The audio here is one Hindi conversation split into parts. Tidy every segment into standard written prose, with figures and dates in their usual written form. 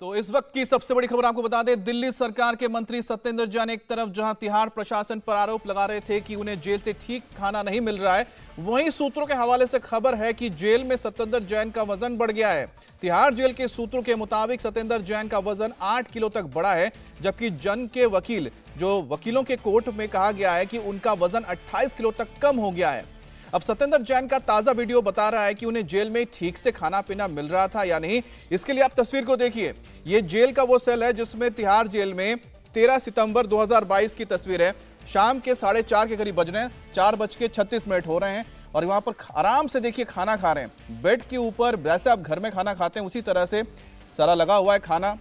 तो इस वक्त की सबसे बड़ी खबर आपको बता दें, दिल्ली सरकार के मंत्री सत्येंद्र जैन एक तरफ जहां तिहाड़ प्रशासन पर आरोप लगा रहे थे कि उन्हें जेल से ठीक खाना नहीं मिल रहा है, वहीं सूत्रों के हवाले से खबर है कि जेल में सत्येंद्र जैन का वजन बढ़ गया है। तिहाड़ जेल के सूत्रों के मुताबिक सत्येंद्र जैन का वजन 8 किलो तक बढ़ा है, जबकि जन के वकील जो वकीलों के कोर्ट में कहा गया है कि उनका वजन 28 किलो तक कम हो गया है। अब सत्येंद्र जैन का ताजा वीडियो बता रहा है कि उन्हें जेल में ठीक से खाना पीना मिल रहा था या नहीं। इसके लिए आप तस्वीर को देखिए, ये जेल का वो सेल है जिसमें तिहाड़ जेल में 13 सितंबर 2022 की तस्वीर है। शाम के 4:30 के करीब बज रहे हैं, 4:36 हो रहे हैं और वहां पर आराम से देखिए खाना खा रहे हैं। बेड के ऊपर वैसे आप घर में खाना खाते हैं उसी तरह से सारा लगा हुआ है खाना।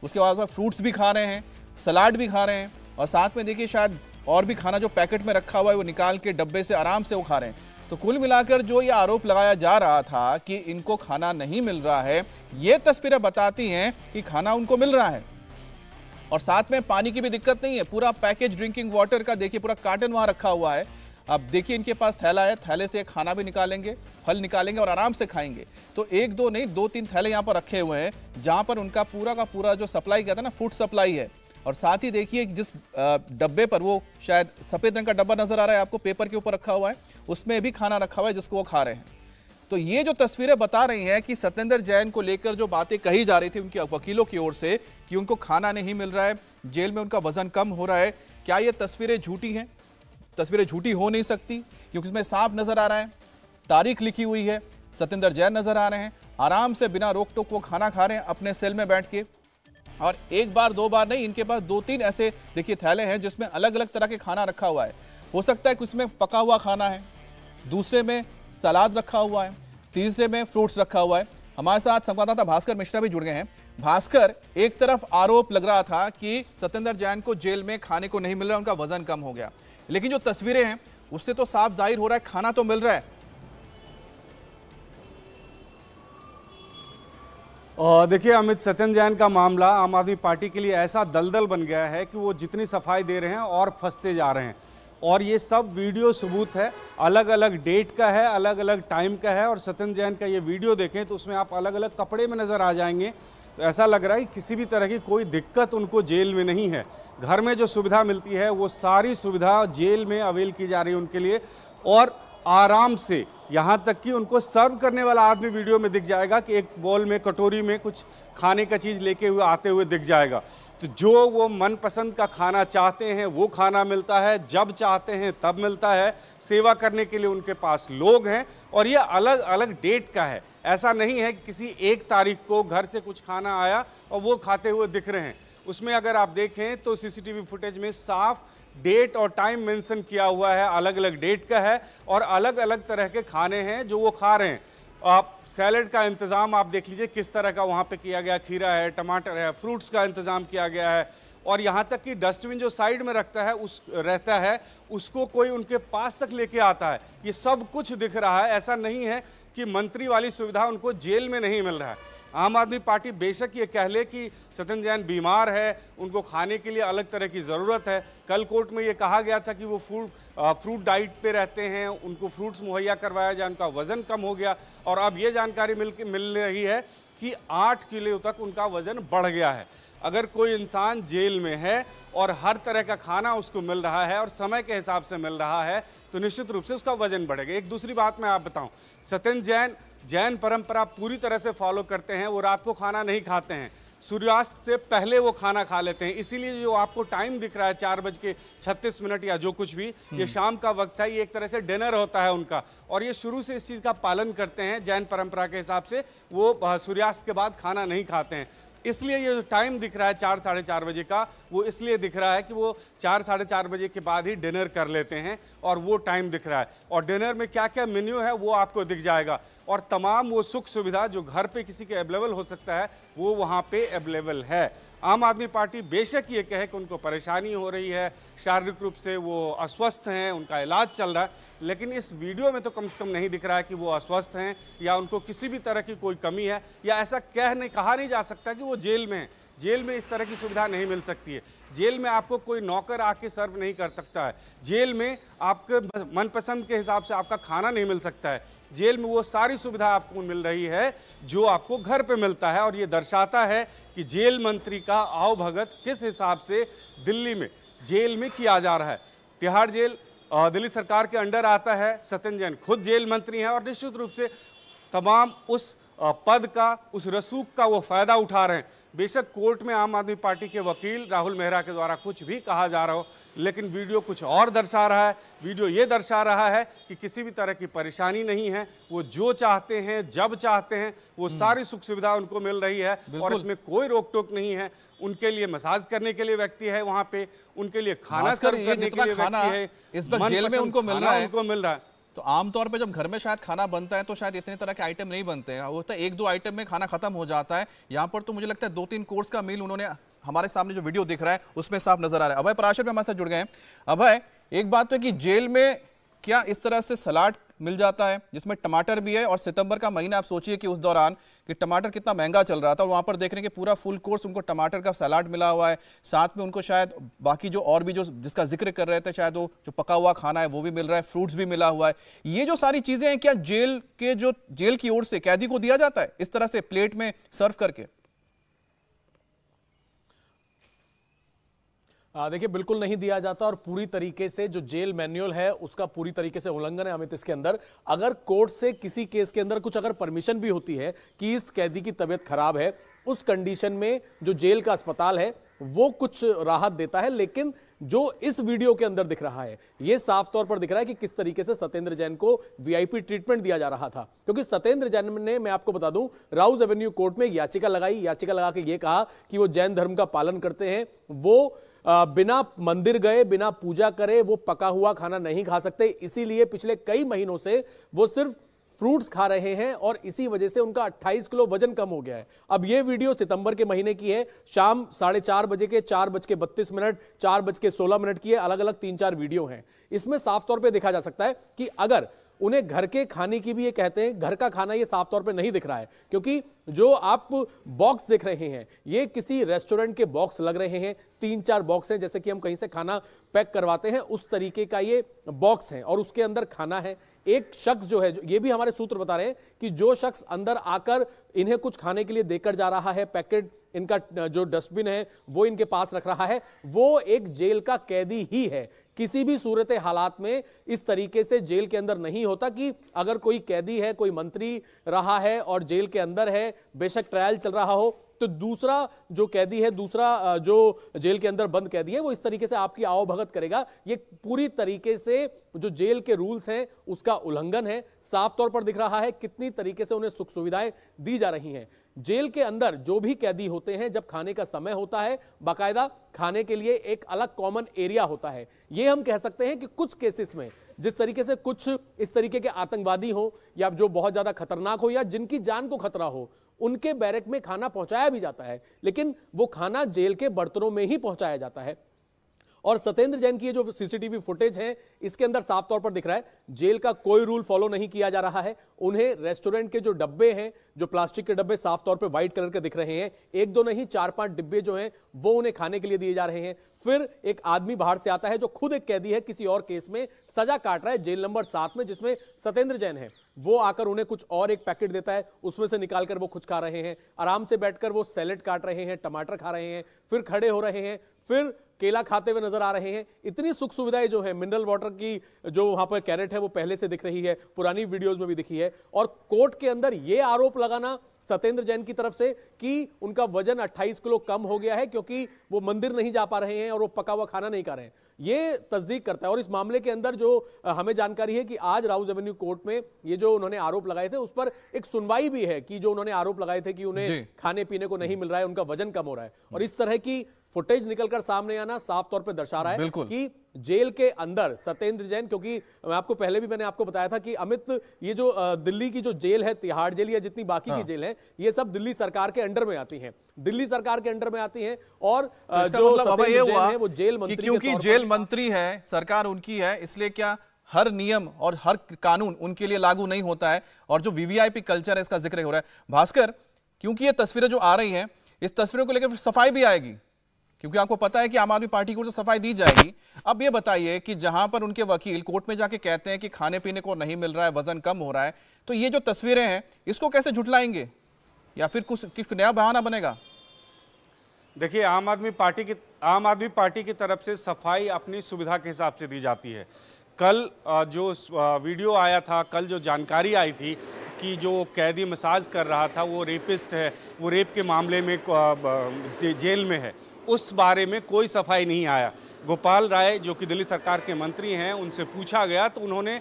उसके बाद फ्रूट्स भी खा रहे हैं, सलाद भी खा रहे हैं और साथ में देखिए शायद और भी खाना जो पैकेट में रखा हुआ है वो निकाल के डब्बे से आराम से वो खा रहे हैं। तो कुल मिलाकर जो ये आरोप लगाया जा रहा था कि इनको खाना नहीं मिल रहा है, ये तस्वीरें बताती हैं कि खाना उनको मिल रहा है और साथ में पानी की भी दिक्कत नहीं है। पूरा पैकेज ड्रिंकिंग वाटर का देखिए पूरा कार्टन वहां रखा हुआ है। अब देखिए इनके पास थैला है, थैले से खाना भी निकालेंगे, फल निकालेंगे और आराम से खाएंगे। तो एक दो नहीं 2-3 थैले यहाँ पर रखे हुए हैं जहां पर उनका पूरा का पूरा जो सप्लाई कहता है ना, फूड सप्लाई है। और साथ ही देखिए जिस डब्बे पर वो शायद सफेद रंग का डब्बा नजर आ रहा है आपको, पेपर के ऊपर रखा हुआ है, उसमें भी खाना रखा हुआ है जिसको वो खा रहे हैं। तो ये जो तस्वीरें बता रही हैं कि सत्येंद्र जैन को लेकर जो बातें कही जा रही थी उनके वकीलों की ओर से कि उनको खाना नहीं मिल रहा है, जेल में उनका वजन कम हो रहा है, क्या ये तस्वीरें झूठी हैं? तस्वीरें झूठी हो नहीं सकती क्योंकि इसमें साफ नजर आ रहा है, तारीख लिखी हुई है, सत्येंद्र जैन नजर आ रहे हैं, आराम से बिना रोक टोक वो खाना खा रहे हैं अपने सेल में बैठ के। और एक बार दो बार नहीं, इनके पास 2-3 ऐसे देखिए थैले हैं जिसमें अलग अलग तरह के खाना रखा हुआ है। हो सकता है कि उसमें पका हुआ खाना है, दूसरे में सलाद रखा हुआ है, तीसरे में फ्रूट्स रखा हुआ है। हमारे साथ संवाददाता भास्कर मिश्रा भी जुड़ गए हैं। भास्कर, एक तरफ आरोप लग रहा था कि सत्येंद्र जैन को जेल में खाने को नहीं मिल रहा, उनका वजन कम हो गया, लेकिन जो तस्वीरें हैं उससे तो साफ जाहिर हो रहा है खाना तो मिल रहा है। देखिए अमित, सत्येंद्र जैन का मामला आम आदमी पार्टी के लिए ऐसा दलदल बन गया है कि वो जितनी सफाई दे रहे हैं और फंसते जा रहे हैं। और ये सब वीडियो सबूत है, अलग अलग डेट का है, अलग अलग टाइम का है। और सत्येंद्र जैन का ये वीडियो देखें तो उसमें आप अलग अलग कपड़े में नज़र आ जाएंगे। तो ऐसा लग रहा है कि किसी भी तरह की कोई दिक्कत उनको जेल में नहीं है। घर में जो सुविधा मिलती है वो सारी सुविधा जेल में अवेल की जा रही है उनके लिए। और आराम से, यहाँ तक कि उनको सर्व करने वाला आदमी वीडियो में दिख जाएगा कि एक बोल में, कटोरी में कुछ खाने का चीज़ लेके हुए आते हुए दिख जाएगा। तो जो वो मनपसंद का खाना चाहते हैं वो खाना मिलता है, जब चाहते हैं तब मिलता है। सेवा करने के लिए उनके पास लोग हैं और ये अलग अलग डेट का है। ऐसा नहीं है कि किसी एक तारीख को घर से कुछ खाना आया और वो खाते हुए दिख रहे हैं। उसमें अगर आप देखें तो सीसीटीवी फुटेज में साफ डेट और टाइम मेंशन किया हुआ है, अलग अलग डेट का है और अलग अलग तरह के खाने हैं जो वो खा रहे हैं। आप सैलेड का इंतज़ाम आप देख लीजिए किस तरह का वहाँ पे किया गया, खीरा है, टमाटर है, फ्रूट्स का इंतज़ाम किया गया है। और यहाँ तक कि डस्टबिन जो साइड में रहता है उसको कोई उनके पास तक लेके आता है। ये सब कुछ दिख रहा है। ऐसा नहीं है कि मंत्री वाली सुविधा उनको जेल में नहीं मिल रहा है। आम आदमी पार्टी बेशक ये कह ले कि सत्येंद्र जैन बीमार है, उनको खाने के लिए अलग तरह की ज़रूरत है। कल कोर्ट में ये कहा गया था कि वो फ्रूट डाइट पे रहते हैं, उनको फ्रूट्स मुहैया करवाया जाए, उनका वज़न कम हो गया। और अब ये जानकारी मिल रही है कि 8 किलो तक उनका वज़न बढ़ गया है। अगर कोई इंसान जेल में है और हर तरह का खाना उसको मिल रहा है और समय के हिसाब से मिल रहा है तो निश्चित रूप से उसका वज़न बढ़ेगा। एक दूसरी बात मैं आप बताऊं, सत्येंद्र जैन परंपरा पूरी तरह से फॉलो करते हैं। वो रात को खाना नहीं खाते हैं, सूर्यास्त से पहले वो खाना खा लेते हैं। इसीलिए जो आपको टाइम दिख रहा है 4:36 या जो कुछ भी, ये शाम का वक्त है, ये एक तरह से डिनर होता है उनका। और ये शुरू से इस चीज़ का पालन करते हैं। जैन परंपरा के हिसाब से वो सूर्यास्त के बाद खाना नहीं खाते हैं। इसलिए ये जो टाइम दिख रहा है 4-4:30 बजे का, वो इसलिए दिख रहा है कि वो 4-4:30 बजे के बाद ही डिनर कर लेते हैं और वो टाइम दिख रहा है। और डिनर में क्या क्या मेन्यू है वो आपको दिख जाएगा। और तमाम वो सुख सुविधा जो घर पे किसी के अवेलेबल हो सकता है वो वहाँ पे अवेलेबल है। आम आदमी पार्टी बेशक ये कहे कि उनको परेशानी हो रही है, शारीरिक रूप से वो अस्वस्थ हैं, उनका इलाज चल रहा है, लेकिन इस वीडियो में तो कम से कम नहीं दिख रहा है कि वो अस्वस्थ हैं या उनको किसी भी तरह की कोई कमी है, या ऐसा कहा नहीं जा सकता कि वो जेल में है। जेल में इस तरह की सुविधा नहीं मिल सकती है। जेल में आपको कोई नौकर आके सर्व नहीं कर सकता है। जेल में आपके मनपसंद के हिसाब से आपका खाना नहीं मिल सकता है। जेल में वो सारी सुविधा आपको मिल रही है जो आपको घर पे मिलता है। और ये दर्शाता है कि जेल मंत्री का आवभगत किस हिसाब से दिल्ली में जेल में किया जा रहा है। तिहाड़ जेल दिल्ली सरकार के अंडर आता है, सत्येंद्र जैन खुद जेल मंत्री हैं और निश्चित रूप से तमाम उस पद का, उस रसूख का वो फायदा उठा रहे हैं। बेशक कोर्ट में आम आदमी पार्टी के वकील राहुल मेहरा के द्वारा कुछ भी कहा जा रहा हो, लेकिन वीडियो कुछ और दर्शा रहा है। वीडियो ये दर्शा रहा है कि किसी भी तरह की परेशानी नहीं है, वो जो चाहते हैं जब चाहते हैं वो सारी सुख सुविधा उनको मिल रही है और इसमें कोई रोक टोक नहीं है। उनके लिए मसाज करने के लिए व्यक्ति है वहां पे, उनके लिए खाना सर्व करने के लिए व्यक्ति है, इस वक्त जेल में उनको मिल रहा है। तो आमतौर पे जब घर में शायद खाना बनता है तो शायद इतने तरह के आइटम नहीं बनते हैं, वो तो एक दो आइटम में खाना खत्म हो जाता है। यहाँ पर तो मुझे लगता है 2-3 कोर्स का मील उन्होंने, हमारे सामने जो वीडियो दिख रहा है उसमें साफ नजर आ रहा है। अभय पराशर में हमारे साथ जुड़ गए हैं। अभय, एक बात तो है कि जेल में क्या इस तरह से सलाद मिल जाता है जिसमें टमाटर भी है, और सितंबर का महीना आप सोचिए कि उस दौरान कि टमाटर कितना महंगा चल रहा था और वहां पर देख रहे हैं कि पूरा फुल कोर्स उनको टमाटर का सलाद मिला हुआ है, साथ में उनको शायद बाकी जो और भी जो जिसका जिक्र कर रहे थे शायद वो जो पका हुआ खाना है वो भी मिल रहा है, फ्रूट्स भी मिला हुआ है। ये जो सारी चीजें हैं क्या जेल की ओर से कैदी को दिया जाता है इस तरह से प्लेट में सर्व करके? देखिए, बिल्कुल नहीं दिया जाता और पूरी तरीके से जो जेल मैनुअल है उसका पूरी तरीके से उल्लंघन है अमित। इसके अंदर अगर कोर्ट से किसी केस के अंदर कुछ अगर परमिशन भी होती है कि इस कैदी की तबीयत खराब है, उस कंडीशन में जो जेल का अस्पताल है वो कुछ राहत देता है। लेकिन जो इस वीडियो के अंदर दिख रहा है ये साफ तौर पर दिख रहा है कि किस तरीके से सत्येंद्र जैन को वीआईपी ट्रीटमेंट दिया जा रहा था। क्योंकि सत्येंद्र जैन ने, मैं आपको बता दूं, राउज एवेन्यू कोर्ट में याचिका लगा के ये कहा कि वो जैन धर्म का पालन करते हैं, वो बिना मंदिर गए, बिना पूजा करे वो पका हुआ खाना नहीं खा सकते, इसीलिए पिछले कई महीनों से वो सिर्फ फ्रूट्स खा रहे हैं और इसी वजह से उनका 28 किलो वजन कम हो गया है। अब ये वीडियो सितंबर के महीने की है, शाम 4:30 बजे के 4:32, 4:16 की है। अलग अलग 3-4 वीडियो हैं। इसमें साफ तौर पे देखा जा सकता है कि अगर उन्हें घर के खाने की भी ये कहते हैं, घर का खाना ये साफ तौर पे नहीं दिख रहा है, क्योंकि जो आप बॉक्स देख रहे हैं ये किसी रेस्टोरेंट के बॉक्स लग रहे हैं। 3-4 बॉक्स हैं, जैसे कि हम कहीं से खाना पैक करवाते हैं उस तरीके का ये बॉक्स है और उसके अंदर खाना है। एक शख्स जो है, ये भी हमारे सूत्र बता रहे हैं कि जो शख्स अंदर आकर इन्हें कुछ खाने के लिए देकर जा रहा है, पैकेट इनका जो डस्टबिन है वो इनके पास रख रहा है, वो एक जेल का कैदी ही है। किसी भी सूरत हालात में इस तरीके से जेल के अंदर नहीं होता कि अगर कोई कैदी है, कोई मंत्री रहा है और जेल के अंदर है, बेशक ट्रायल चल रहा हो, तो दूसरा जो कैदी है, दूसरा जो जेल के अंदर बंद कैदी है, वो इस तरीके से आपकी आवभगत करेगा। ये पूरी तरीके से जो जेल के रूल्स हैं उसका उल्लंघन है। साफ तौर पर दिख रहा है कितनी तरीके से उन्हें सुख सुविधाएं दी जा रही हैं। जेल के अंदर जो भी कैदी होते हैं, जब खाने का समय होता है, बाकायदा खाने के लिए एक अलग कॉमन एरिया होता है। ये हम कह सकते हैं कि कुछ केसेस में जिस तरीके से कुछ इस तरीके के आतंकवादी हो या जो बहुत ज्यादा खतरनाक हो या जिनकी जान को खतरा हो, उनके बैरक में खाना पहुंचाया भी जाता है, लेकिन वो खाना जेल के बर्तनों में ही पहुंचाया जाता है। और सत्येंद्र जैन की ये जो सीसीटीवी फुटेज है इसके अंदर साफ तौर पर दिख रहा है जेल का कोई रूल फॉलो नहीं किया जा रहा है। उन्हें रेस्टोरेंट के जो डब्बे हैं, जो प्लास्टिक के डब्बे साफ तौर पे व्हाइट कलर के दिख रहे हैं, 1-2 नहीं 4-5 डिब्बे जो हैं वो उन्हें खाने के लिए दिए जा रहे हैं। फिर एक आदमी बाहर से आता है जो खुद एक कैदी है, किसी और केस में सजा काट रहा है, जेल नंबर 7 में, जिसमें सत्येंद्र जैन है। वो आकर उन्हें कुछ और एक पैकेट देता है, उसमें से निकालकर वो कुछ खा रहे हैं। आराम से बैठकर वो सैलेड काट रहे हैं, टमाटर खा रहे हैं, फिर खड़े हो रहे हैं, फिर केला खाते हुए नजर आ रहे हैं। इतनी सुख सुविधाएं जो है, मिनरल वाटर की जो वहां पर कैरेट है वो पहले से दिख रही है, पुरानी वीडियोस में भी दिखी है। और कोर्ट के अंदर यह आरोप लगाना सत्येंद्र जैन की तरफ से कि उनका वजन 28 किलो कम हो गया है क्योंकि वो मंदिर नहीं जा पा रहे हैं और वो पका हुआ खाना नहीं खा रहे हैं, ये तस्दीक करता है। और इस मामले के अंदर जो हमें जानकारी है कि आज राउज एवेन्यू कोर्ट में ये जो उन्होंने आरोप लगाए थे उस पर एक सुनवाई भी है कि जो उन्होंने आरोप लगाए थे कि उन्हें खाने पीने को नहीं मिल रहा है, उनका वजन कम हो रहा है। और इस तरह की फुटेज निकलकर सामने आना साफ तौर पर दर्शा रहा है कि जेल के अंदर सत्येंद्र जैन, क्योंकि मैं आपको पहले भी मैंने आपको बताया था कि अमित, ये जो दिल्ली की जो जेल है, तिहाड़ जेल या जितनी बाकी की जेल है, ये सब दिल्ली सरकार के अंडर में आती हैं, दिल्ली सरकार के अंडर में आती हैं। और जो मतलब ये हुआ है वो जेल मंत्री, क्योंकि जेल मंत्री है, सरकार उनकी है, इसलिए क्या हर नियम और हर कानून उनके लिए लागू नहीं होता है। और जो वीवीआईपी कल्चर है इसका जिक्र हो रहा है। भास्कर, क्योंकि ये तस्वीरें जो आ रही हैं, इस तस्वीरों को लेकर सफाई भी आएगी, क्योंकि आपको पता है कि आम आदमी पार्टी की ओर से सफाई दी जाएगी। अब ये बताइए कि जहां पर उनके वकील कोर्ट में जाके कहते हैं कि खाने पीने को नहीं मिल रहा है, वजन कम हो रहा है, तो ये जो तस्वीरें हैं इसको कैसे झुटलाएंगे, या फिर कुछ नया बहाना बनेगा? देखिए, आम आदमी पार्टी की तरफ से सफाई अपनी सुविधा के हिसाब से दी जाती है। कल जो वीडियो आया था, कल जो जानकारी आई थी कि जो कैदी मसाज कर रहा था वो रेपिस्ट है, वो रेप के मामले में जेल में है, उस बारे में कोई सफाई नहीं आया। गोपाल राय जो कि दिल्ली सरकार के मंत्री हैं, उनसे पूछा गया तो उन्होंने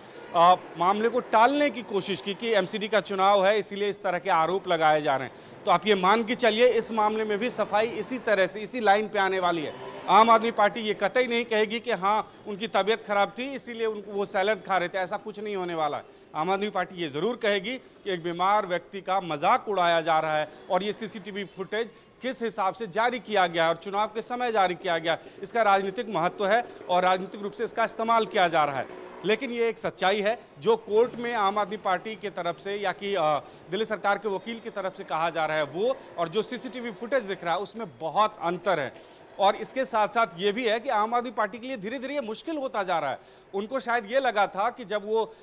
मामले को टालने की कोशिश की कि एमसीडी का चुनाव है इसीलिए इस तरह के आरोप लगाए जा रहे हैं। तो आप ये मान के चलिए इस मामले में भी सफाई इसी तरह से, इसी लाइन पे आने वाली है। आम आदमी पार्टी ये कतई नहीं कहेगी कि हाँ उनकी तबीयत खराब थी इसीलिए वो सैलड खा रहे थे, ऐसा कुछ नहीं होने वाला है। आम आदमी पार्टी ये जरूर कहेगी कि एक बीमार व्यक्ति का मजाक उड़ाया जा रहा है और ये सीसीटीवी फुटेज किस हिसाब से जारी किया गया है और चुनाव के समय जारी किया गया, इसका राजनीतिक महत्व है और राजनीतिक रूप से इसका इस्तेमाल किया जा रहा है। लेकिन ये एक सच्चाई है जो कोर्ट में आम आदमी पार्टी की तरफ से या कि दिल्ली सरकार के वकील की तरफ से कहा जा रहा है वो, और जो सीसीटीवी फुटेज दिख रहा है उसमें बहुत अंतर है। और इसके साथ साथ ये भी है कि आम आदमी पार्टी के लिए धीरे धीरे ये मुश्किल होता जा रहा है। उनको शायद ये लगा था कि जब वो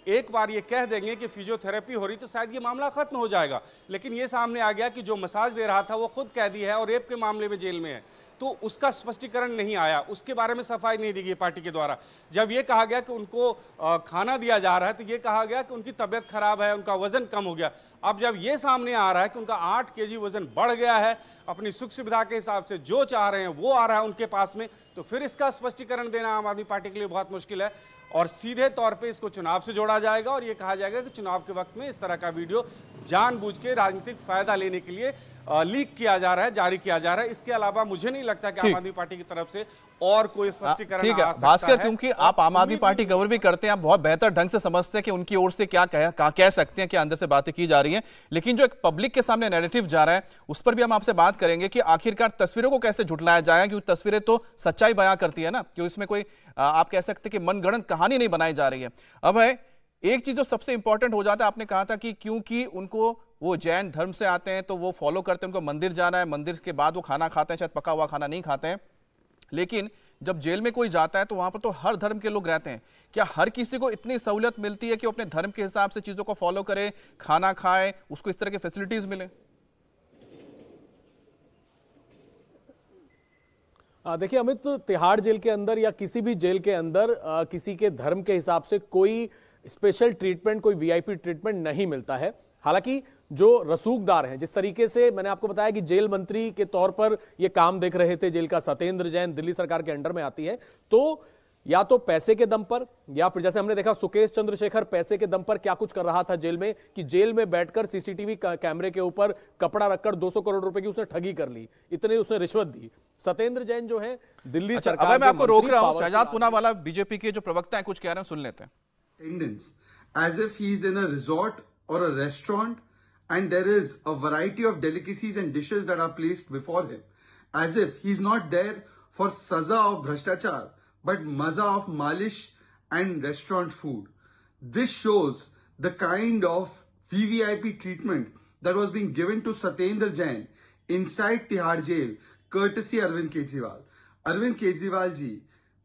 एक बार ये कह देंगे कि फिजियोथेरेपी हो रही तो शायद ये मामला खत्म हो जाएगा, लेकिन ये सामने आ गया कि जो मसाज दे रहा था वो खुद कैदी है और रेप के मामले में जेल में है, तो उसका स्पष्टीकरण नहीं आया, उसके बारे में सफाई नहीं दी गई पार्टी के द्वारा। जब ये कहा गया कि उनको खाना दिया जा रहा है तो ये कहा गया कि उनकी तबीयत खराब है, उनका वजन कम हो गया। अब जब ये सामने आ रहा है कि उनका 8 केजी वजन बढ़ गया है, अपनी सुख सुविधा के हिसाब से जो चाह रहे हैं वो आ रहा है उनके पास में, तो फिर इसका स्पष्टीकरण देना आम आदमी पार्टी के लिए बहुत मुश्किल है। और सीधे तौर पे इसको चुनाव से जोड़ा जाएगा और ये कहा जाएगा कि चुनाव के वक्त में इस तरह का वीडियो जानबूझ के राजनीतिक फायदा लेने के लिए लीक किया जा रहा है, जारी किया जा रहा है। इसके अलावा मुझे नहीं लगता कि आम आदमी पार्टी की तरफ से और कोई स्पष्टीकरण ठीक है भास्कर, क्योंकि आप आम आदमी पार्टी कवर भी करते हैं, आप बहुत बेहतर ढंग से समझते हैं कि उनकी ओर से क्या कह सकते हैं, क्या अंदर से बातें की जा रही हैं। लेकिन जो एक पब्लिक के सामने नैरेटिव जा रहा है उस पर भी हम आपसे बात करेंगे कि आखिरकार तस्वीरों को कैसे झुटलाया जाएगा, क्योंकि तस्वीरें तो सच्चाई बयां करती है ना, क्योंकि इसमें कोई आप कह सकते हैं कि मनगढ़ंत कहानी नहीं बनाई जा रही है। अब है एक चीज जो सबसे इंपॉर्टेंट हो जाता है, आपने कहा था कि क्योंकि उनको वो जैन धर्म से आते हैं तो वो फॉलो करते हैं, उनको मंदिर जाना है, मंदिर के बाद वो खाना खाते हैं, शायद पका हुआ खाना नहीं खाते हैं। लेकिन जब जेल में कोई जाता है तो वहां पर तो हर धर्म के लोग रहते हैं, क्या हर किसी को इतनी सहूलियत मिलती है कि वो अपने धर्म के हिसाब से चीजों को फॉलो करे, खाना खाए, उसको इस तरह की फैसिलिटीज मिले? देखिए अमित, तिहाड़ जेल के अंदर या किसी भी जेल के अंदर किसी के धर्म के हिसाब से कोई स्पेशल ट्रीटमेंट, कोई वीआईपी ट्रीटमेंट नहीं मिलता है। हालांकि जो रसूखदार हैं, जिस तरीके से मैंने आपको बताया कि जेल मंत्री के तौर पर ये काम देख रहे थे जेल का सत्येंद्र जैन, दिल्ली सरकार के अंडर में आती है, तो या तो पैसे के दम पर या फिर जैसे हमने देखा सुकेश चंद्रशेखर पैसे के दम पर क्या कुछ कर रहा था जेल में, कि जेल में बैठकर सीसीटीवी कैमरे के ऊपर कपड़ा रखकर 200 करोड़ रुपए की उसने ठगी कर ली, इतने उसने रिश्वत दी। सत्येंद्र जैन जो है दिल्ली सरकार, अब मैं आपको रोक रहा हूं, शहजाद पूनावाला बीजेपी के जो प्रवक्ता हैं कुछ कह रहे हैं, सुन लेते हैं। As if he is in a resort or a restaurant and there is a variety of delicacies and dishes that are placed before him, as if he's not there for saza of bhrashtachar but maza of malish and restaurant food. This shows the kind of VVIP treatment that was being given to Satyendra Jain inside Tihar jail courtesy Arvind Kejriwal. Arvind Kejriwal ji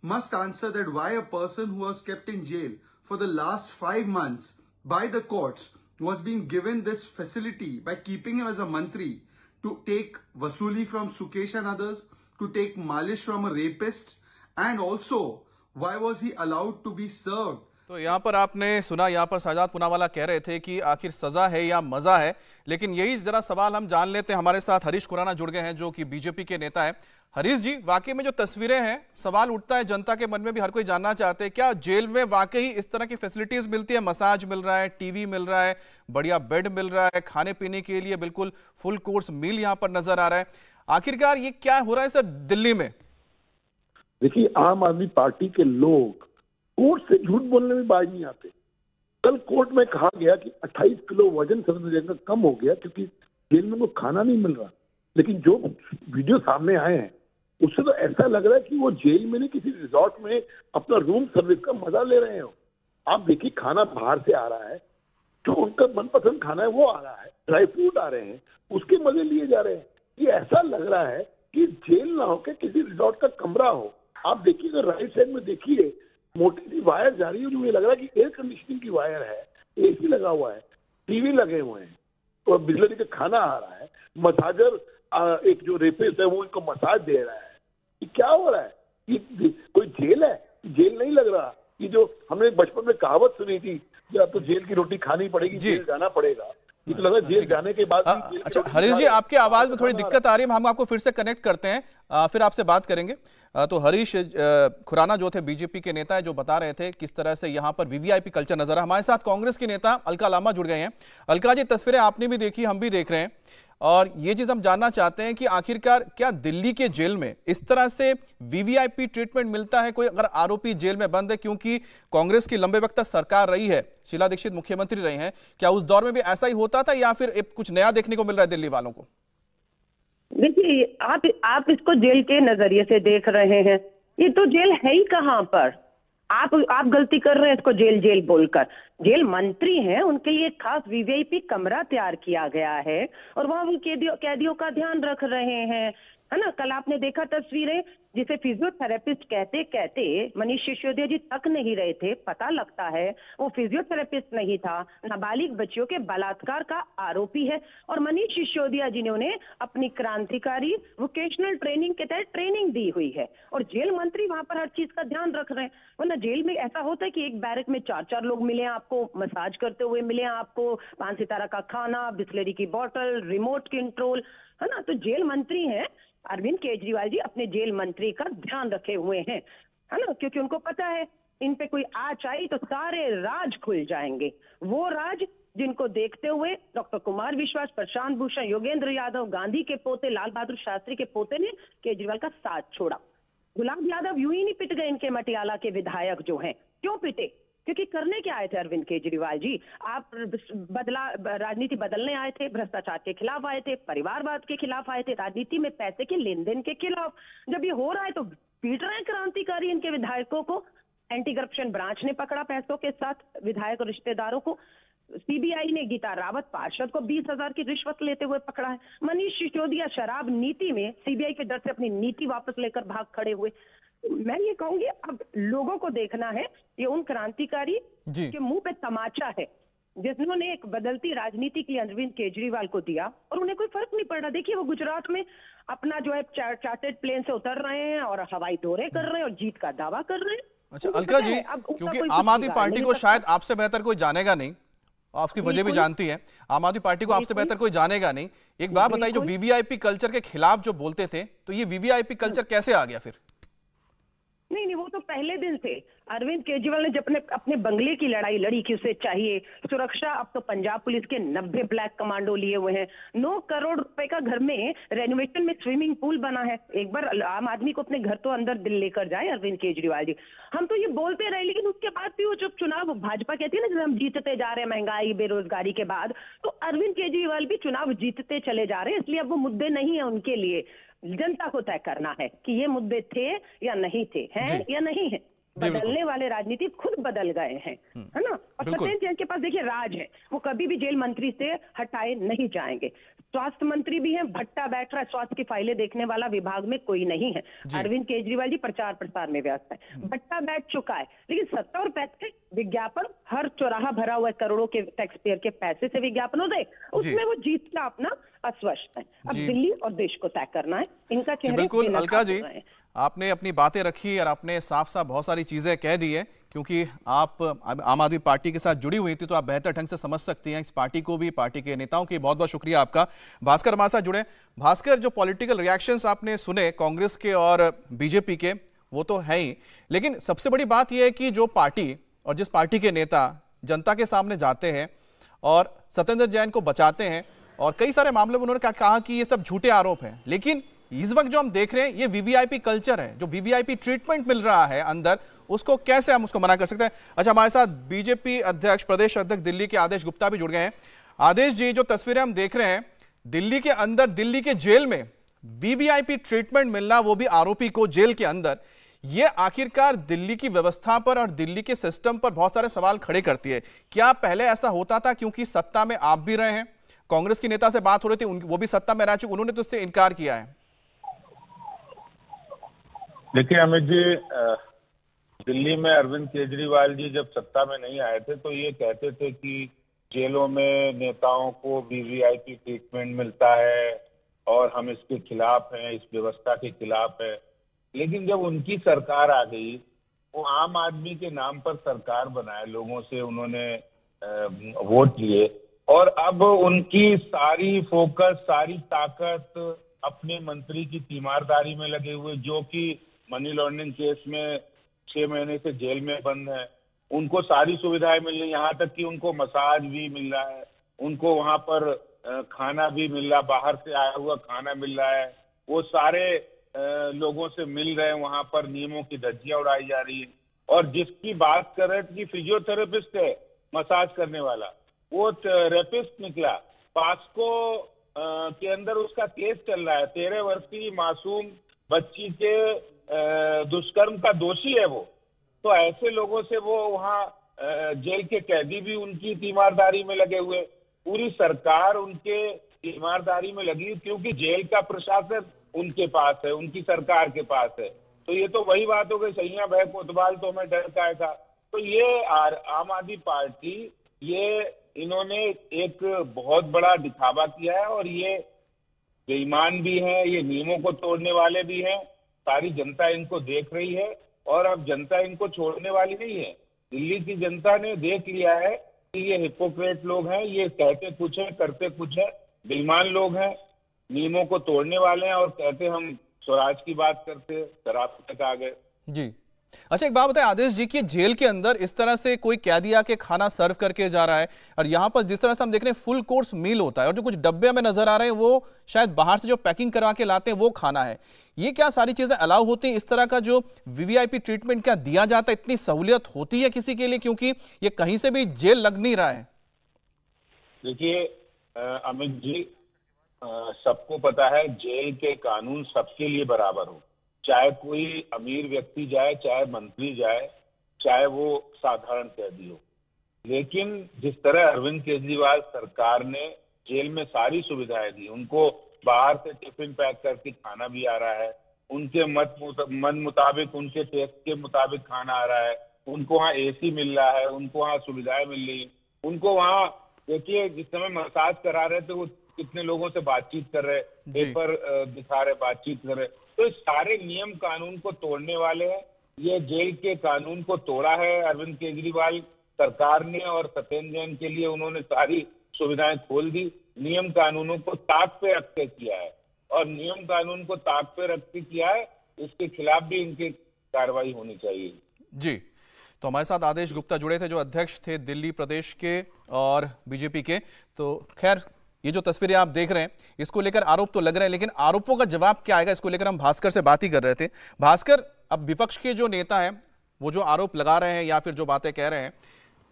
must answer that why a person who was kept in jail for the last 5 months by the courts was being given this facility by keeping him as a mantri to take vasuli from Sukesh and others, to take malish from a rapist, and also why was he allowed to be served? तो यहाँ पर आपने सुना, यहाँ पर शहजाद पूनावाला कह रहे थे कि आखिर सजा है या मजा है, लेकिन यही जरा सवाल हम जान लेते हैं। हमारे साथ हरीश खुराना जुड़ गए हैं जो कि बीजेपी के नेता है। हरीश जी, वाकई में जो तस्वीरें हैं, सवाल उठता है जनता के मन में भी, हर कोई जानना चाहते हैं क्या जेल में वाकई इस तरह की फैसिलिटीज मिलती है? मसाज मिल रहा है, टीवी मिल रहा है, बढ़िया बेड मिल रहा है, खाने पीने के लिए बिल्कुल फुल कोर्स मील यहाँ पर नजर आ रहा है। आखिरकार ये क्या हो रहा है सर दिल्ली में? देखिए, आम आदमी पार्टी के लोग कोर्ट से झूठ बोलने में बाज नहीं आते। कल कोर्ट में कहा गया कि 28 किलो वजन सत्येंद्र जैन का कम हो गया क्योंकि जेल में वो खाना नहीं मिल रहा, लेकिन जो वीडियो सामने आए हैं उससे तो ऐसा लग रहा है कि वो जेल में नहीं, किसी रिजॉर्ट में अपना रूम सर्विस का मजा ले रहे हो। आप देखिए, खाना बाहर से आ रहा है, जो उनका मनपसंद खाना है वो आ रहा है, ड्राई फ्रूट आ रहे हैं, उसके मजे लिए जा रहे हैं। ये ऐसा लग रहा है कि जेल ना होकर किसी रिजॉर्ट का कमरा हो। आप देखिए, राइट साइड में देखिए मोटी सी वायर जा रही है, जो मुझे लग रहा है कि एयर कंडीशनिंग की वायर है, एसी लगा हुआ है। टीवी लगे हुए हैं, तो बिस्लरी का खाना आ रहा है, मसाजर एक जो रेपिस्ट है वो इनको मसाज दे रहा है। ये क्या हो रहा है? ये कोई जेल है? जेल नहीं लग रहा। ये जो हमने बचपन में कहावत सुनी थी कि अब तो जेल की रोटी खानी पड़ेगी, जेल जाना पड़ेगा, ये तो लगा जेल जाने के बाद। अच्छा हरीश जी, आपकी आवाज में थोड़ी दिक्कत आ रही है, हम आपको फिर से कनेक्ट करते हैं, फिर आपसे बात करेंगे। तो हरीश खुराना जो थे बीजेपी के नेता है, जो बता रहे थे किस तरह से यहाँ पर वीवीआईपी कल्चर नजर है। हमारे साथ कांग्रेस की नेता अलका लामा जुड़ गए हैं। अलका जी, तस्वीरें आपने भी देखी, हम भी देख रहे हैं, और ये चीज हम जानना चाहते हैं कि आखिरकार क्या दिल्ली के जेल में इस तरह से वीवीआईपी ट्रीटमेंट मिलता है कोई अगर आरोपी जेल में बंद है? क्योंकि कांग्रेस की लंबे वक्त तक सरकार रही है, शीला दीक्षित मुख्यमंत्री रहे हैं, क्या उस दौर में भी ऐसा ही होता था या फिर कुछ नया देखने को मिल रहा है दिल्ली वालों को? देखिए, आप इसको जेल के नजरिए से देख रहे हैं, ये तो जेल है ही कहाँ पर। आप गलती कर रहे हैं इसको जेल जेल बोलकर। जेल मंत्री हैं, उनके लिए एक खास वीवीआईपी कमरा तैयार किया गया है और वहां वो कैदियों का ध्यान रख रहे हैं, है ना। कल आपने देखा तस्वीरें, जिसे फिजियोथेरेपिस्ट कहते कहते मनीष सिसोदिया जी तक नहीं रहे थे। पता लगता है वो फिजियोथेरेपिस्ट नहीं था, नाबालिग बच्चियों के बलात्कार का आरोपी है। और मनीष सिसोदिया जी ने उन्हें अपनी क्रांतिकारी वोकेशनल ट्रेनिंग के तहत ट्रेनिंग दी हुई है, और जेल मंत्री वहां पर हर चीज का ध्यान रख रहे हैं। वरना जेल में ऐसा होता है कि एक बैरक में 4-4 लोग मिले, आपको मसाज करते हुए मिले, आपको 5 सितारा का खाना, बिस्लरी की बोतल, रिमोट कंट्रोल, है ना। तो जेल मंत्री हैं अरविंद केजरीवाल जी, अपने जेल मंत्री का ध्यान रखे हुए हैं, है ना, क्योंकि उनको पता है इन पे कोई आँच आई तो सारे राज खुल जाएंगे। वो राज जिनको देखते हुए डॉक्टर कुमार विश्वास, प्रशांत भूषण, योगेंद्र यादव, गांधी के पोते लाल बहादुर शास्त्री के पोते ने केजरीवाल का साथ छोड़ा। गुलाब यादव यूं ही नहीं पिट गए, इनके मटियाला के विधायक जो हैं। क्यों पिटे? क्योंकि करने क्या आए थे अरविंद केजरीवाल जी? आप राजनीति बदलने आए थे, भ्रष्टाचार के खिलाफ आए थे, परिवारवाद के खिलाफ आए थे, राजनीति में पैसे के लेन देन के खिलाफ। जब ये हो रहा है तो पीट रहे हैं क्रांतिकारी इनके विधायकों को। एंटी करप्शन ब्रांच ने पकड़ा पैसों के साथ विधायक और रिश्तेदारों को। सीबीआई ने गीता रावत पार्षद को 20,000 की रिश्वत लेते हुए पकड़ा है। मनीष सिसोदिया शराब नीति में सीबीआई के डर से अपनी नीति वापस लेकर भाग खड़े हुए। मैं ये कहूंगी, अब लोगों को देखना है, ये उन क्रांतिकारी के मुंह पे तमाचा है जिन्होंने एक बदलती राजनीति की अरविंद केजरीवाल को दिया, और उन्हें कोई फर्क नहीं पड़ रहा। देखिए, वो गुजरात में अपना जो है चार्टर्ड प्लेन से उतर रहे हैं और हवाई दौरे कर रहे हैं और जीत का दावा कर रहे हैं। अच्छा अलका जी, क्योंकि आम आदमी पार्टी को शायद आपसे बेहतर कोई जानेगा नहीं, आपकी वजह भी जानती है, आम आदमी पार्टी को आपसे बेहतर कोई जानेगा नहीं। एक बात बताइए, जो वीवीआईपी कल्चर के खिलाफ जो बोलते थे, तो ये वीवीआईपी कल्चर कैसे आ गया फिर? नहीं, वो तो पहले दिन से अरविंद केजरीवाल ने जब अपने बंगले की लड़ाई लड़ी कि उसे चाहिए सुरक्षा। अब तो पंजाब पुलिस के 90 ब्लैक कमांडो लिए हुए हैं। 9 करोड़ रुपए का घर में रेनोवेशन में स्विमिंग पूल बना है। एक बार आम आदमी को अपने घर तो अंदर दिल लेकर जाए अरविंद केजरीवाल जी। हम तो ये बोलते रहे, लेकिन उसके बाद भी वो जब चुनाव भाजपा कहती है ना, जब हम जीतते जा रहे हैं महंगाई बेरोजगारी के बाद, तो अरविंद केजरीवाल भी चुनाव जीतते चले जा रहे हैं। इसलिए अब वो मुद्दे नहीं है उनके लिए, जनता को तय करना है कि ये मुद्दे थे या नहीं थे, हैं या नहीं है। बदलने वाले राजनीति खुद बदल गए हैं, है ना। और सत्येंद्र जैन के पास देखिए राज है, वो कभी भी जेल मंत्री से हटाए नहीं जाएंगे। स्वास्थ्य मंत्री भी हैं, भट्टा बैठ रहा है, स्वास्थ्य की फाइलें देखने वाला विभाग में कोई नहीं है। अरविंद केजरीवाल जी प्रचार प्रसार में व्यस्त है, भट्टा बैठ चुका है, लेकिन 70 और पैसे विज्ञापन, हर चौराहा भरा हुआ है करोड़ों के टैक्स पेयर के पैसे से विज्ञापन हो रहे, उसमें वो जीत का अपना अस्वस्थ है। अब दिल्ली और देश को तय करना है, इनका चेहरे। बिल्कुल अलका जी, आपने अपनी बातें रखी और आपने साफ साफ बहुत सारी चीजें कह दी है, क्योंकि आप आम आदमी पार्टी के साथ जुड़ी हुई थी, तो आप बेहतर ढंग से समझ सकती हैं इस पार्टी को भी, पार्टी के नेताओं की। बहुत बहुत शुक्रिया आपका। भास्कर हमारे साथ जुड़े। भास्कर, जो पॉलिटिकल रिएक्शंस आपने सुने कांग्रेस के और बीजेपी के, वो तो है ही, लेकिन सबसे बड़ी बात यह है कि जो पार्टी और जिस पार्टी के नेता जनता के सामने जाते हैं और सत्येंद्र जैन को बचाते हैं, और कई सारे मामले में उन्होंने कहा कि ये सब झूठे आरोप हैं, लेकिन इस वक्त जो हम देख रहे हैं ये वीवीआईपी कल्चर है, जो वीवीआईपी ट्रीटमेंट मिल रहा है अंदर, उसको कैसे हम उसको मना कर सकते हैं? अच्छा, हमारे साथ बीजेपी अध्यक्ष, प्रदेश अध्यक्ष दिल्ली के आदेश गुप्ता भी जुड़ गए हैं। आदेश जी, जो तस्वीरें हम देख रहे हैं दिल्ली के अंदर, दिल्ली के जेल में वीवीआईपी ट्रीटमेंट मिलना, वो भी आरोपी को जेल के अंदर, ये आखिरकार दिल्ली की व्यवस्था पर और दिल्ली के सिस्टम पर बहुत सारे सवाल खड़े करती है। क्या पहले ऐसा होता था? क्योंकि सत्ता में आप भी रहे हैं, कांग्रेस की नेता से बात हो रही थी, वो भी सत्ता में रह चुके, उन्होंने तो इससे इनकार किया है। देखिए अमित जी, दिल्ली में अरविंद केजरीवाल जी जब सत्ता में नहीं आए थे तो ये कहते थे कि जेलों में नेताओं को वीवीआईपी ट्रीटमेंट मिलता है और हम इसके खिलाफ हैं, इस व्यवस्था के खिलाफ है। लेकिन जब उनकी सरकार आ गई, वो आम आदमी के नाम पर सरकार बनाए, लोगों से उन्होंने वोट लिए और अब उनकी सारी फोकस, सारी ताकत अपने मंत्री की तीमारदारी में लगे हुए, जो कि मनी लॉन्ड्रिंग केस में 6 महीने से जेल में बंद है। उनको सारी सुविधाएं मिल रही, यहाँ तक कि उनको मसाज भी मिल रहा है, उनको वहां पर खाना भी मिल रहा, बाहर से आया हुआ खाना मिल रहा है, वो सारे लोगों से मिल रहे हैं, वहां पर नियमों की धज्जियां उड़ाई जा रही है। और जिसकी बात कर रहे थे कि फिजियोथेरेपिस्ट है मसाज करने वाला, वो रेपिस्ट निकला। पास्को के अंदर उसका केस चल रहा है, 13 वर्षीय मासूम बच्ची के दुष्कर्म का दोषी है वो। तो ऐसे लोगों से वो वहाँ जेल के कैदी भी उनकी तीमारदारी में लगे हुए, पूरी सरकार उनके तीमारदारी में लगी, क्योंकि जेल का प्रशासन उनके पास है, उनकी सरकार के पास है। तो ये तो वही बात हो गई, सैया भय कोतवाल तो हमें डर का था। तो ये आम आदमी पार्टी, ये इन्होंने एक बहुत बड़ा दिखावा किया है और ये बेईमान भी है, ये नियमों को तोड़ने वाले भी हैं। सारी जनता इनको देख रही है और अब जनता इनको छोड़ने वाली नहीं है। दिल्ली की जनता ने देख लिया है कि ये हिपोक्रेट लोग हैं, ये कहते कुछ है करते कुछ है, बेईमान लोग हैं, नियमों को तोड़ने वाले हैं और कहते हम स्वराज की बात करते, शराब तक आ गए। जी अच्छा, एक बात बताएं आदेश जी कि जेल के अंदर इस तरह से कोई कैदी आके खाना सर्व करके जा रहा है और यहाँ पर जिस तरह से हम देख रहे हैं फुल कोर्स मील होता है और जो कुछ डब्बे में नजर आ रहे हैं वो शायद बाहर से जो पैकिंग करवा के लाते हैं वो खाना है। ये क्या सारी चीजें अलाउ होती हैं? इस तरह का जो वीवीआईपी ट्रीटमेंट क्या दिया जाता है? इतनी सहूलियत होती है किसी के लिए, क्योंकि ये कहीं से भी जेल लग नहीं रहा है। देखिए अमित जी, सबको पता है जेल के कानून सबके लिए बराबर हो, चाहे कोई अमीर व्यक्ति जाए, चाहे मंत्री जाए, चाहे वो साधारण कैदी हो। लेकिन जिस तरह अरविंद केजरीवाल सरकार ने जेल में सारी सुविधाएं दी, उनको बाहर से टिफिन पैक करके खाना भी आ रहा है, उनके मन मुताबिक, उनके टेस्ट के मुताबिक खाना आ रहा है, उनको वहाँ एसी मिल रहा है, उनको वहाँ सुविधाएं मिल रही, उनको वहाँ देखिए जिस समय मसाज करा रहे थे वो कितने लोगों से बातचीत कर रहे, पेपर दिखा रहे, बातचीत कर रहे। तो इस सारे नियम कानून को तोड़ने वाले हैं। ये जेल के कानून को तोड़ा है अरविंद केजरीवाल सरकार ने और सत्येंद्र जैन के लिए उन्होंने सारी सुविधाएं खोल दी, नियम कानूनों को ताक पे रख के किया है और नियम कानून को ताक पे रख के किया है, इसके खिलाफ भी इनकी कार्रवाई होनी चाहिए। जी, तो हमारे साथ आदेश गुप्ता जुड़े थे जो अध्यक्ष थे दिल्ली प्रदेश के और बीजेपी के। तो खैर ये जो तस्वीरें आप देख रहे हैं इसको लेकर आरोप तो लग रहे हैं, लेकिन आरोपों का जवाब क्या आएगा इसको लेकर हम भास्कर से बात ही कर रहे थे। भास्कर, अब विपक्ष के जो नेता हैं वो जो आरोप लगा रहे हैं या फिर जो बातें कह रहे हैं,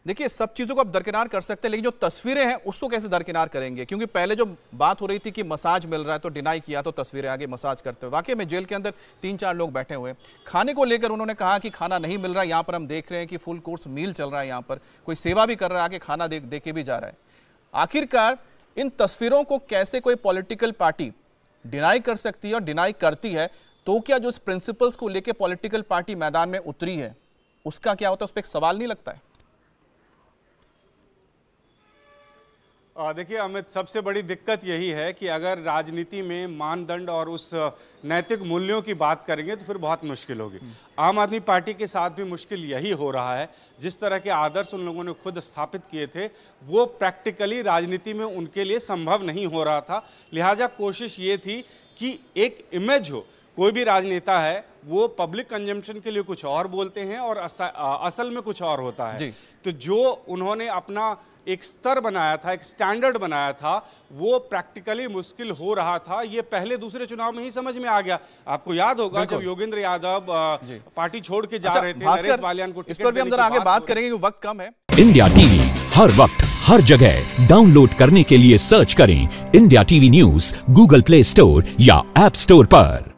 देखिए सब चीजों को आप दरकिनार कर सकते हैं, लेकिन जो तस्वीरें हैं उसको कैसे दरकिनार करेंगे? क्योंकि पहले जो बात हो रही थी कि मसाज मिल रहा है तो डिनाई किया, तो तस्वीरें आगे मसाज करते हुए वाकई में जेल के अंदर 3-4 लोग बैठे हुए हैं। खाने को लेकर उन्होंने कहा कि खाना नहीं मिल रहा, यहाँ पर हम देख रहे हैं कि फुल कोर्स मील चल रहा है, यहाँ पर कोई सेवा भी कर रहा है, आके खाना दे के भी जा रहा है। आखिरकार इन तस्वीरों को कैसे कोई पॉलिटिकल पार्टी डिनाई कर सकती है और डिनाई करती है तो क्या जो इस प्रिंसिपल्स को लेकर पॉलिटिकल पार्टी मैदान में उतरी है उसका क्या होता है? उस पर एक सवाल नहीं लगता है? देखिए अमित, सबसे बड़ी दिक्कत यही है कि अगर राजनीति में मानदंड और उस नैतिक मूल्यों की बात करेंगे तो फिर बहुत मुश्किल होगी। आम आदमी पार्टी के साथ भी मुश्किल यही हो रहा है। जिस तरह के आदर्श उन लोगों ने खुद स्थापित किए थे वो प्रैक्टिकली राजनीति में उनके लिए संभव नहीं हो रहा था। लिहाजा कोशिश ये थी कि एक इमेज हो, कोई भी राजनेता है वो पब्लिक कंजम्पशन के लिए कुछ और बोलते हैं और असल में कुछ और होता है। तो जो उन्होंने अपना एक स्तर बनाया था, एक स्टैंडर्ड बनाया था, वो प्रैक्टिकली मुश्किल हो रहा था। ये पहले दूसरे चुनाव में ही समझ में आ गया। आपको याद होगा जब योगेंद्र यादव पार्टी छोड़ के जा रहे थे, नरेश बालियान को, इस पर भी हम जरा आगे बात करेंगे क्योंकि वक्त कम है। इंडिया टीवी हर वक्त हर जगह डाउनलोड करने के लिए सर्च करें India TV news Google play store या ऐप स्टोर पर।